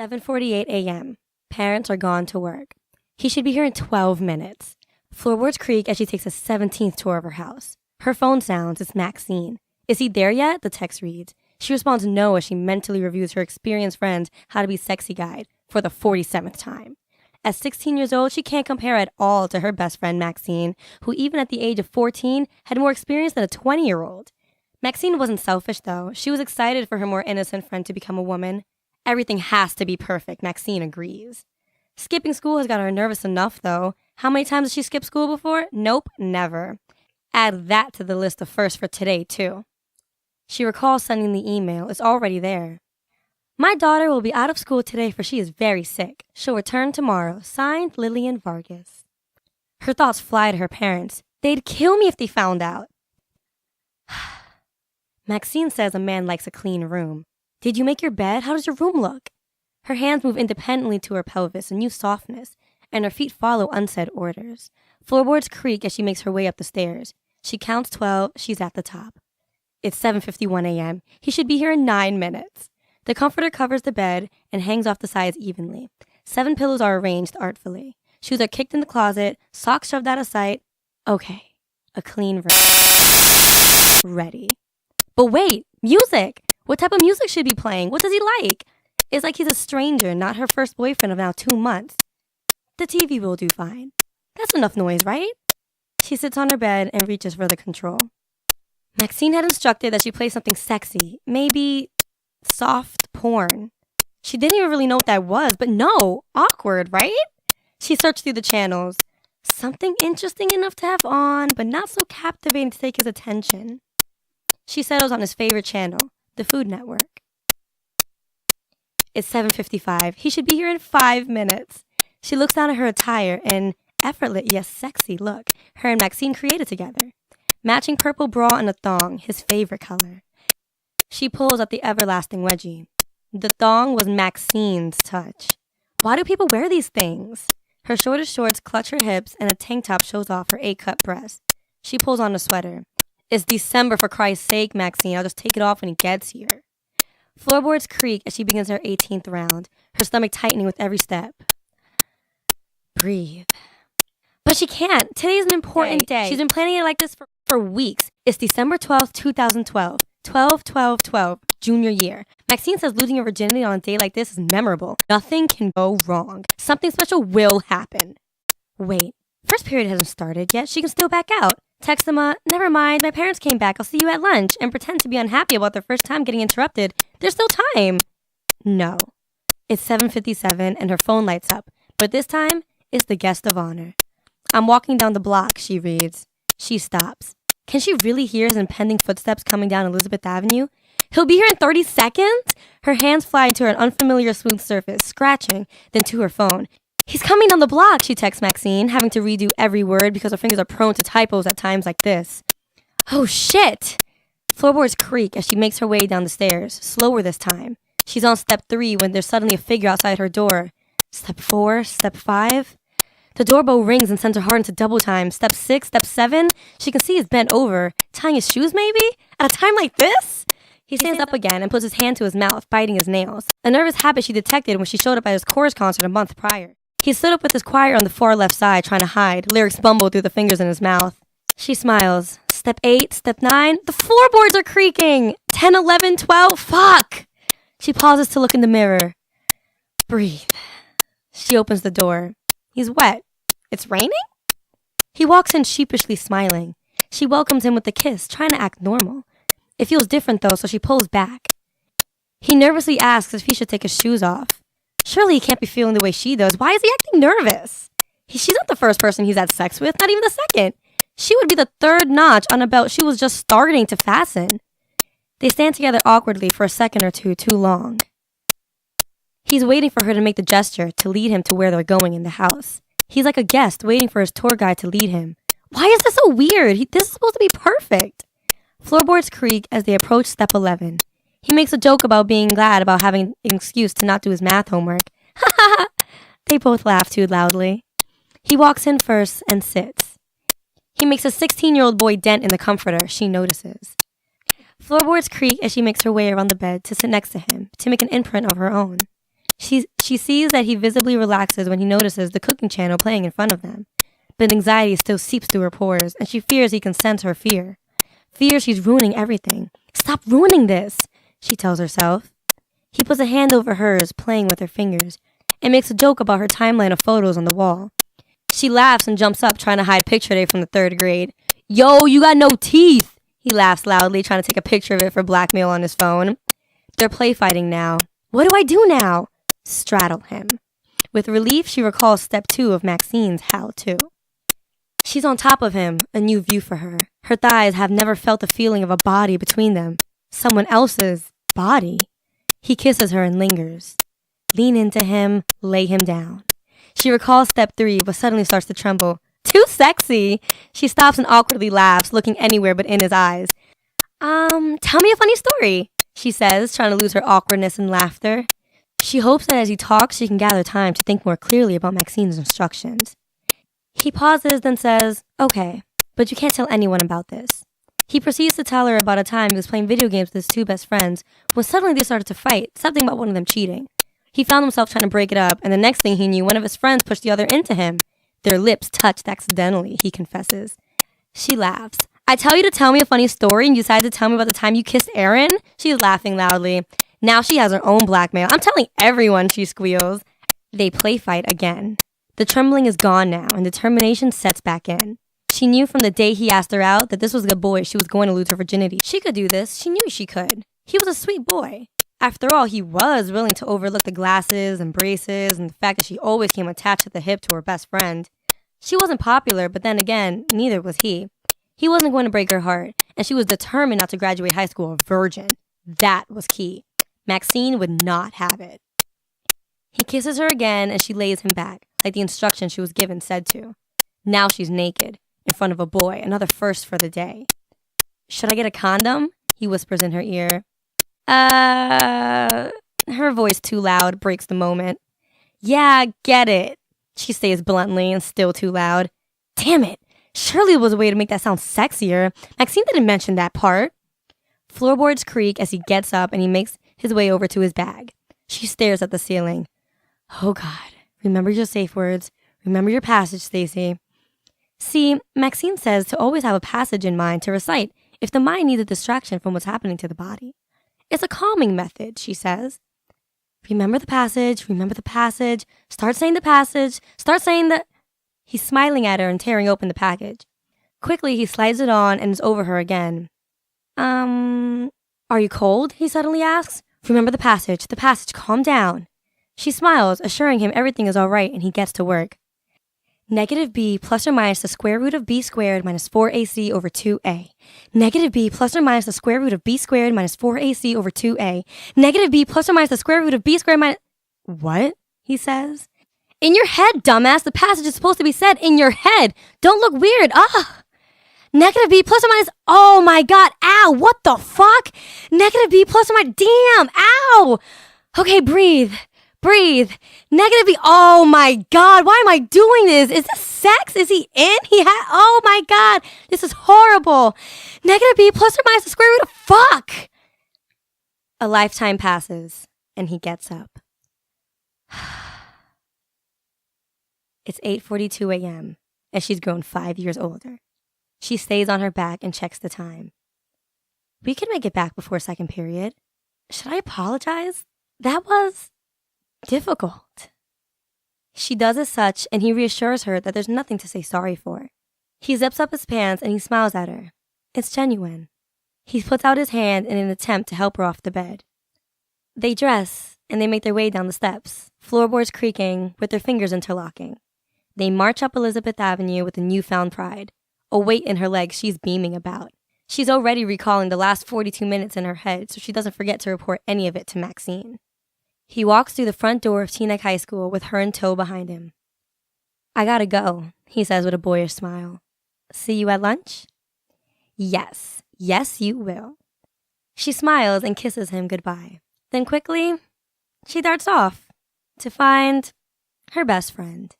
7:48 a.m. Parents are gone to work. He should be here in 12 minutes. Floorboards creak as she takes a 17th tour of her house. Her phone sounds. It's Maxine. Is he there yet? The text reads. She responds no as she mentally reviews her experienced friend's How to Be Sexy guide for the 47th time. At 16 years old, she can't compare at all to her best friend Maxine, who even at the age of 14 had more experience than a 20-year-old. Maxine wasn't selfish, though. She was excited for her more innocent friend to become a woman. Everything has to be perfect, Maxine agrees. Skipping school has got her nervous enough, though. How many times has she skipped school before? Nope, never. Add that to the list of firsts for today, too. She recalls sending the email. It's already there. My daughter will be out of school today for she is very sick. She'll return tomorrow. Signed, Lillian Vargas. Her thoughts fly to her parents. They'd kill me if they found out. Maxine says a man likes a clean room. Did you make your bed? How does your room look? Her hands move independently to her pelvis, a new softness, and her feet follow unsaid orders. Floorboards creak as she makes her way up the stairs. She counts 12. She's at the top. It's 7:51 a.m. He should be here in 9 minutes. The comforter covers the bed and hangs off the sides evenly. 7 pillows are arranged artfully. Shoes are kicked in the closet, socks shoved out of sight. Okay, a clean room. Ready. But wait, music! What type of music should be playing? What does he like? It's like he's a stranger, not her first boyfriend of now 2 months. The TV will do fine. That's enough noise, right? She sits on her bed and reaches for the control. Maxine had instructed that she play something sexy, maybe soft porn. She didn't even really know what that was, but no, awkward, right? She searched through the channels. Something interesting enough to have on, but not so captivating to take his attention. She settles on his favorite channel, the Food Network. It's 7:55. He should be here in 5 minutes. She looks down at her attire, an effortless yet sexy look her and Maxine created together. Matching purple bra and a thong, his favorite color. She pulls at the everlasting wedgie. The thong was Maxine's touch. Why do people wear these things? Her shortest shorts clutch her hips and a tank top shows off her A-cut breasts. She pulls on a sweater. It's December, for Christ's sake, Maxine. I'll just take it off when he gets here. Floorboards creak as she begins her 18th round, her stomach tightening with every step. Breathe. But she can't. Today's an important day. She's been planning it like this for weeks. It's December 12th, 2012. 12/12/12, junior year. Maxine says losing her virginity on a day like this is memorable. Nothing can go wrong. Something special will happen. Wait, first period hasn't started yet. She can still back out. Text Emma, never mind, my parents came back. I'll see you at lunch, and pretend to be unhappy about their first time getting interrupted. There's still time. No. It's 7:57 and her phone lights up, but this time it's the guest of honor. I'm walking down the block, she reads. She stops. Can she really hear his impending footsteps coming down Elizabeth Avenue? He'll be here in 30 seconds? Her hands fly to an unfamiliar smooth surface, scratching, then to her phone. He's coming down the block, she texts Maxine, having to redo every word because her fingers are prone to typos at times like this. Oh, shit! Floorboards creak as she makes her way down the stairs, slower this time. She's on step 3 when there's suddenly a figure outside her door. Step 4, step 5... The doorbell rings and sends her heart into double time. Step 6, step 7. She can see he's bent over, tying his shoes maybe? At a time like this? He stands up again and puts his hand to his mouth, biting his nails. A nervous habit she detected when she showed up at his chorus concert a month prior. He stood up with his choir on the far left side, trying to hide. Lyrics bumbled through the fingers in his mouth. She smiles. Step 8, step 9. The floorboards are creaking! 10, 11, 12. Fuck! She pauses to look in the mirror. Breathe. She opens the door. He's wet. It's raining? He walks in sheepishly smiling. She welcomes him with a kiss, trying to act normal. It feels different though, so she pulls back. He nervously asks if he should take his shoes off. Surely he can't be feeling the way she does. Why is he acting nervous? She's not the first person he's had sex with, not even the second. She would be the 3rd notch on a belt she was just starting to fasten. They stand together awkwardly for a second or two, too long. He's waiting for her to make the gesture to lead him to where they're going in the house. He's like a guest waiting for his tour guide to lead him. Why is this so weird? This is supposed to be perfect. Floorboards creak as they approach step 11. He makes a joke about being glad about having an excuse to not do his math homework. Ha ha ha! They both laugh too loudly. He walks in first and sits. He makes a 16-year-old boy dent in the comforter. She notices. Floorboards creak as she makes her way around the bed to sit next to him, to make an imprint of her own. She sees that he visibly relaxes when he notices the cooking channel playing in front of them. But anxiety still seeps through her pores, and she fears he can sense her fear. Fears she's ruining everything. Stop ruining this, she tells herself. He puts a hand over hers, playing with her fingers, and makes a joke about her timeline of photos on the wall. She laughs and jumps up, trying to hide picture day from the 3rd grade. Yo, you got no teeth! He laughs loudly, trying to take a picture of it for blackmail on his phone. They're play fighting now. What do I do now? Straddle him. With relief, she recalls step 2 of Maxine's how-to. She's on top of him, a new view for her. Her thighs have never felt the feeling of a body between them. Someone else's body. He kisses her and lingers. Lean into him, lay him down. She recalls step 3, but suddenly starts to tremble. Too sexy! She stops and awkwardly laughs, looking anywhere but in his eyes. Tell me a funny story, she says, trying to lose her awkwardness and laughter. She hopes that as he talks, she can gather time to think more clearly about Maxine's instructions. He pauses, then says, okay, but you can't tell anyone about this. He proceeds to tell her about a time he was playing video games with his 2 best friends when suddenly they started to fight, something about one of them cheating. He found himself trying to break it up, and the next thing he knew, one of his friends pushed the other into him. Their lips touched accidentally, he confesses. She laughs. I tell you to tell me a funny story and you decide to tell me about the time you kissed Aaron? She's laughing loudly. Now she has her own blackmail. I'm telling everyone, she squeals. They play fight again. The trembling is gone now, and determination sets back in. She knew from the day he asked her out that this was the boy she was going to lose her virginity. She could do this. She knew she could. He was a sweet boy. After all, he was willing to overlook the glasses and braces and the fact that she always came attached at the hip to her best friend. She wasn't popular, but then again, neither was he. He wasn't going to break her heart, and she was determined not to graduate high school a virgin. That was key. Maxine would not have it. He kisses her again, and she lays him back, like the instructions she was given said to. Now she's naked, in front of a boy, another first for the day. Should I get a condom? He whispers in her ear. Her voice too loud breaks the moment. Yeah, get it, she says bluntly and still too loud. Damn it, surely it was a way to make that sound sexier. Maxine didn't mention that part. Floorboards creak as he gets up and he makes his way over to his bag. She stares at the ceiling. Oh God, remember your safe words. Remember your passage, Stacy. See, Maxine says to always have a passage in mind to recite if the mind needs a distraction from what's happening to the body. It's a calming method, she says. Remember the passage, remember the passage, start saying the passage, start saying the... He's smiling at her and tearing open the package. Quickly, he slides it on and is over her again. Are you cold? He suddenly asks. Remember the passage, calm down. She smiles, assuring him everything is all right, and he gets to work. Negative b plus or minus the square root of b squared minus 4ac over 2a. Negative b plus or minus the square root of b squared minus 4ac over 2a. Negative b plus or minus the square root of b squared minus... What? He says. In your head, dumbass. The passage is supposed to be said in your head. Don't look weird. Negative b plus or minus... Oh my God. Ow. What the fuck? Negative b plus or minus... Damn. Ow. Okay, breathe. Breathe. Negative b... Oh my God. Why am I doing this? Is this sex? Is he in? Oh my God. This is horrible. Negative b plus or minus the square root of fuck. A lifetime passes and he gets up. It's 8:42 a.m. and she's grown 5 years older. She stays on her back and checks the time. We can make it back before second period. Should I apologize? That was difficult. She does as such, and he reassures her that there's nothing to say sorry for. He zips up his pants and he smiles at her. It's genuine. He puts out his hand in an attempt to help her off the bed. They dress, and they make their way down the steps, floorboards creaking, with their fingers interlocking. They march up Elizabeth Avenue with a newfound pride, a weight in her legs she's beaming about. She's already recalling the last 42 minutes in her head, so she doesn't forget to report any of it to Maxine. He walks through the front door of Teaneck High School with her in tow behind him. I gotta go, he says with a boyish smile. See you at lunch? Yes, you will. She smiles and kisses him goodbye. Then quickly, she darts off to find her best friend.